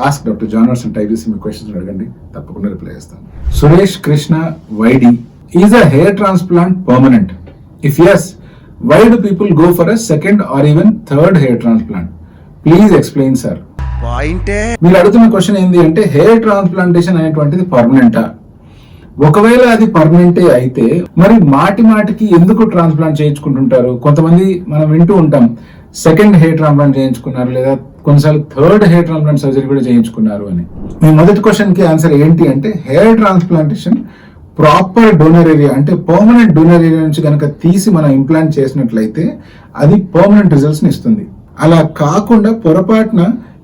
#AskDrJohners అని type చేసి మీ questions అడగండి, తప్పకుండా రిప్లై చేస్తాను. Suresh Krishna YD, is a hair transplant permanent? If yes, why do people go for a second or even third hair transplant? Please explain, sir. మీరు అడుగుతున్న question ఏంటి అంటే, hair transplantation అనేటువంటిది పర్మనెంటా? ఒకవేళ అది పర్మనెంటే అయితే మరి మాటికి ఎందుకు ట్రాన్స్ప్లాంట్ చేయించుకుంటుంటారు? కొంతమంది మనం వింటూ ఉంటాం, సెకండ్ హెయిర్ ట్రాన్స్ప్లాంట్ చేయించుకున్నారు, లేదా కొన్నిసార్లు థర్డ్ హెయిర్ ట్రాన్స్ప్లాంట్ సర్జరీ కూడా చేయించుకున్నారు అని. మీ మొదటి క్వశ్చన్ కి ఆన్సర్ ఏంటి అంటే, hair transplantation proper donor area అంటే పర్మనెంట్ డోనర్ ఏరియా నుంచి కనుక తీసి మనం ఇంప్లాంట్ చేసినట్లయితే అది పర్మనెంట్ రిజల్ట్స్ ని ఇస్తుంది. అలా కాకుండా పొరపాటున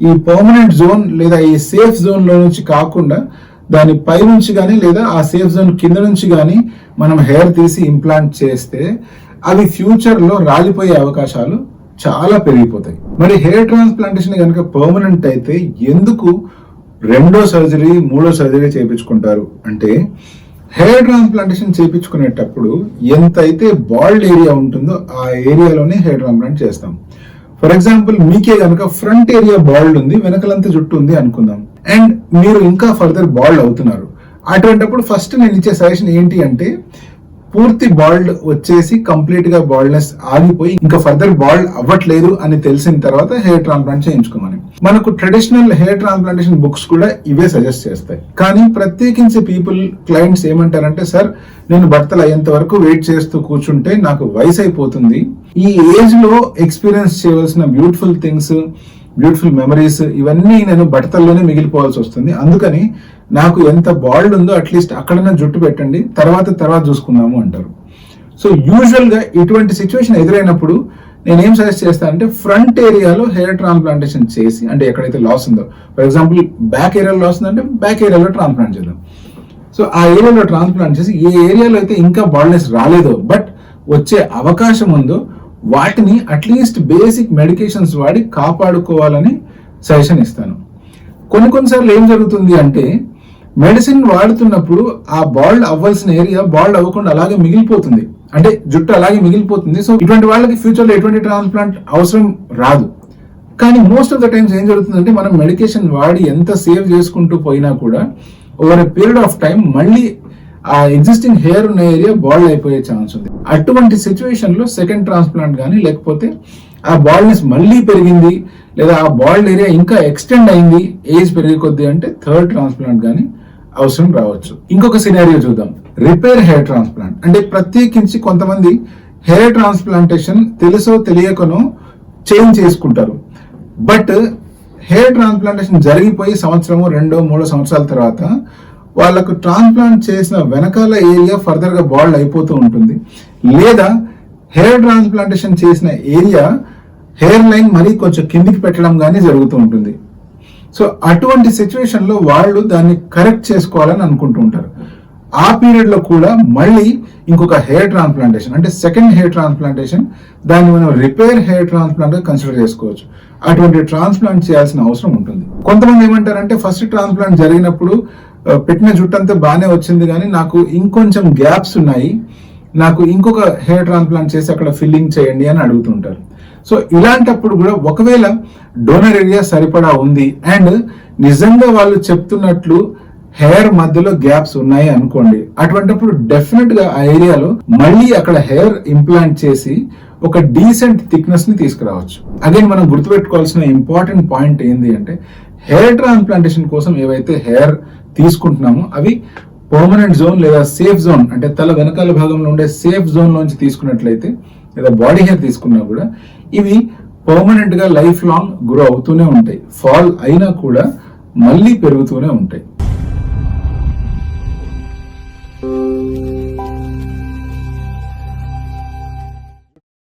ఈ పర్మనెంట్ జోన్ లేదా ఈ సేఫ్ జోన్ లో నుంచి కాకుండా దాని పై నుంచి కానీ లేదా ఆ సేఫ్ జోన్ కింద నుంచి కానీ మనం హెయిర్ తీసి ఇంప్లాంట్ చేస్తే అవి ఫ్యూచర్ లో రాలిపోయే అవకాశాలు చాలా పెరిగిపోతాయి. మరి హెయిర్ ట్రాన్స్ప్లాంటేషన్ కనుక పర్మనెంట్ అయితే ఎందుకు రెండో సర్జరీ మూడో సర్జరీ చేయించుకుంటారు అంటే, హెయిర్ ట్రాన్స్ప్లాంటేషన్ చేయించుకునేటప్పుడు ఎంతైతే బాల్డ్ ఏరియా ఉంటుందో ఆ ఏరియాలోనే హెయిర్ ట్రాన్స్ప్లాంట్ చేస్తాం. ఫర్ ఎగ్జాంపుల్ మీకే కనుక ఫ్రంట్ ఏరియా బాల్డ్ ఉంది, వెనకలంతా జుట్టు ఉంది అనుకుందాం, అండ్ మీరు ఇంకా ఫర్దర్ బాల్డ్ అవుతున్నారు. అటువంటిప్పుడు ఫస్ట్ నేను ఇచ్చే సజెషన్ ఏంటి అంటే, పూర్తి బాల్డ్ వచ్చేసి కంప్లీట్ గా బాల్డ్నెస్ ఆగిపోయి ఇంకా ఫర్దర్ బాల్డ్ అవ్వట్లేదు అని తెలిసిన తర్వాత హెయిర్ ట్రాన్స్ప్లాంట్ చేయించుకోమని. మనకు ట్రెడిషనల్ హెయిర్ ట్రాన్స్ప్లాంటేషన్ బుక్స్ కూడా ఇవే సజెస్ట్ చేస్తాయి. కానీ ప్రత్యేకించి క్లయింట్స్ ఏమంటారంటే, సార్ నేను బట్టలు అయ్యేంత వరకు వెయిట్ చేస్తూ కూర్చుంటే నాకు వయసు అయిపోతుంది, ఈ ఏజ్ లో ఎక్స్పీరియన్స్ చేయవలసిన బ్యూటిఫుల్ థింగ్స్, బ్యూటిఫుల్ మెమరీస్ ఇవన్నీ నేను బట్టతల్లోనే మిగిలిపోవాల్సి వస్తుంది, అందుకని నాకు ఎంత బాల్డ్ ఉందో అట్లీస్ట్ అక్కడనే జుట్టు పెట్టండి, తర్వాత చూసుకుందాము అంటారు. సో యూజువల్ గా ఇటువంటి సిచ్యువేషన్ ఎదురైనప్పుడు నేనేం సజెస్ట్ చేస్తానంటే, ఫ్రంట్ ఏరియాలో హెయిర్ ట్రాన్స్ప్లాంటేషన్ చేసి, అంటే ఎక్కడైతే లాస్ ఉందో, ఫర్ ఎగ్జాంపుల్ బ్యాక్ ఏరియాలో లాస్ ఉందంటే బ్యాక్ ఏరియాలో ట్రాన్స్ప్లాంట్ చేద్దాం. సో ఆ ఏరియాలో ట్రాన్స్ప్లాంట్ చేసి ఏ ఏరియాలో అయితే ఇంకా బాల్డ్నెస్ రాలేదో బట్ వచ్చే అవకాశం ఉందో వాటిని అట్లీస్ట్ బేసిక్ మెడికేషన్స్ వాడి కాపాడుకోవాలని సజెషన్ ఇస్తాను. కొన్నిసార్లు ఏం జరుగుతుంది అంటే, మెడిసిన్ వాడుతున్నప్పుడు ఆ బాల్డ్ అవ్వాల్సిన ఏరియా బాల్డ్ అవ్వకుండా అలాగే మిగిలిపోతుంది, అంటే జుట్టు అలాగే మిగిలిపోతుంది. సో ఇటువంటి వాళ్ళకి ఫ్యూచర్ లో ఎటువంటి ట్రాన్స్ప్లాంట్ అవసరం రాదు. కానీ మోస్ట్ ఆఫ్ ద టైమ్స్ ఏం జరుగుతుందంటే, మనం మెడికేషన్ వాడి ఎంత సేవ్ చేసుకుంటూ పోయినా కూడా over a period of time మళ్ళీ ఆ ఎగ్జిస్టింగ్ హెయిర్ ఉన్న ఏరియా బాల్డ్ అయిపోయే ఛాన్స్ ఉంది. అటువంటి సిచ్యువేషన్ లో సెకండ్ ట్రాన్స్ప్లాంట్ కానీ, లేకపోతే ఆ బాల్డ్నెస్ మళ్ళీ పెరిగింది లేదా ఆ బాల్డ్ ఏరియా ఇంకా ఎక్స్టెండ్ అయింది ఏజ్ పెరిగే కొద్దీ అంటే థర్డ్ ట్రాన్స్ప్లాంట్ కానీ అవసరం రావచ్చు. ఇంకొక సినారియో చూద్దాం, రిపేర్ హెయిర్ ట్రాన్స్ప్లాంట్. అంటే ప్రత్యేకించి కొంతమంది హెయిర్ ట్రాన్స్ప్లాంటేషన్ తెలుసో తెలియకనో చేంజ్ చేసుకుంటారు, బట్ హెయిర్ ట్రాన్స్ప్లాంటేషన్ జరిగిపోయి 1, 2, 3 సంవత్సరాల తర్వాత వాళ్ళకు ట్రాన్స్ప్లాంట్ చేసిన వెనకాల ఏరియా ఫర్దర్ గా బాల్డ్ అయిపోతూ ఉంటుంది, లేదా హెయిర్ ట్రాన్స్ప్లాంటేషన్ చేసిన ఏరియా హెయిర్ లైన్ మరీ కొంచెం కిందికి పెట్టడం కానీ జరుగుతూ ఉంటుంది. సో అటువంటి సిచ్యువేషన్ లో వాళ్ళు దాన్ని కరెక్ట్ చేసుకోవాలని అనుకుంటూ ఉంటారు. ఆ పీరియడ్ లో కూడా మళ్ళీ ఇంకొక హెయిర్ ట్రాన్స్ప్లాంటేషన్ అంటే సెకండ్ హెయిర్ ట్రాన్స్ప్లాంటేషన్, దాన్ని మనం రిపేర్ హెయిర్ ట్రాన్స్ప్లాంట్ గా కన్సిడర్ చేసుకోవచ్చు. అటువంటి ట్రాన్స్ప్లాంట్ చేయాల్సిన అవసరం ఉంటుంది. కొంతమంది ఏమంటారంటే, ఫస్ట్ ట్రాన్స్ప్లాంట్ జరిగినప్పుడు పెట్టిన జుట్టు అంతా బాగానే వచ్చింది కానీ నాకు ఇంకొంచెం గ్యాప్స్ ఉన్నాయి, నాకు ఇంకొక హెయిర్ ట్రాన్స్ప్లాంట్ చేసి అక్కడ ఫిల్లింగ్ చేయండి అని అడుగుతుంటారు. సో ఇలాంటప్పుడు కూడా ఒకవేళ డోనర్ ఏరియా సరిపడా ఉంది అండ్ నిజంగా వాళ్ళు చెప్తున్నట్లు హెయిర్ మధ్యలో గ్యాప్స్ ఉన్నాయి అనుకోండి, అటువంటిప్పుడు డెఫినెట్ గా ఆ ఏరియాలో మళ్ళీ అక్కడ హెయిర్ ఇంప్లాంట్ చేసి ఒక డీసెంట్ థిక్నెస్ ని తీసుకురావచ్చు. అగైన్ మనం గుర్తుపెట్టుకోవాల్సిన ఇంపార్టెంట్ పాయింట్ ఏంటి అంటే, హెయిర్ ట్రాన్స్ప్లాంటేషన్ కోసం ఏవైతే హెయిర్ తీసుకుంటున్నామో అవి పర్మనెంట్ జోన్ లేదా సేఫ్ జోన్ అంటే తల వెనకాల భాగంలో ఉండే సేఫ్ జోన్ లోంచి తీసుకున్నట్లయితే, లేదా బాడీ హెయిర్ తీసుకున్నా కూడా ఇవి పర్మనెంట్ గా లైఫ్ లాంగ్ గ్రో అవుతూనే ఉంటాయి, ఫాల్ అయినా కూడా మళ్ళీ పెరుగుతూనే ఉంటాయి.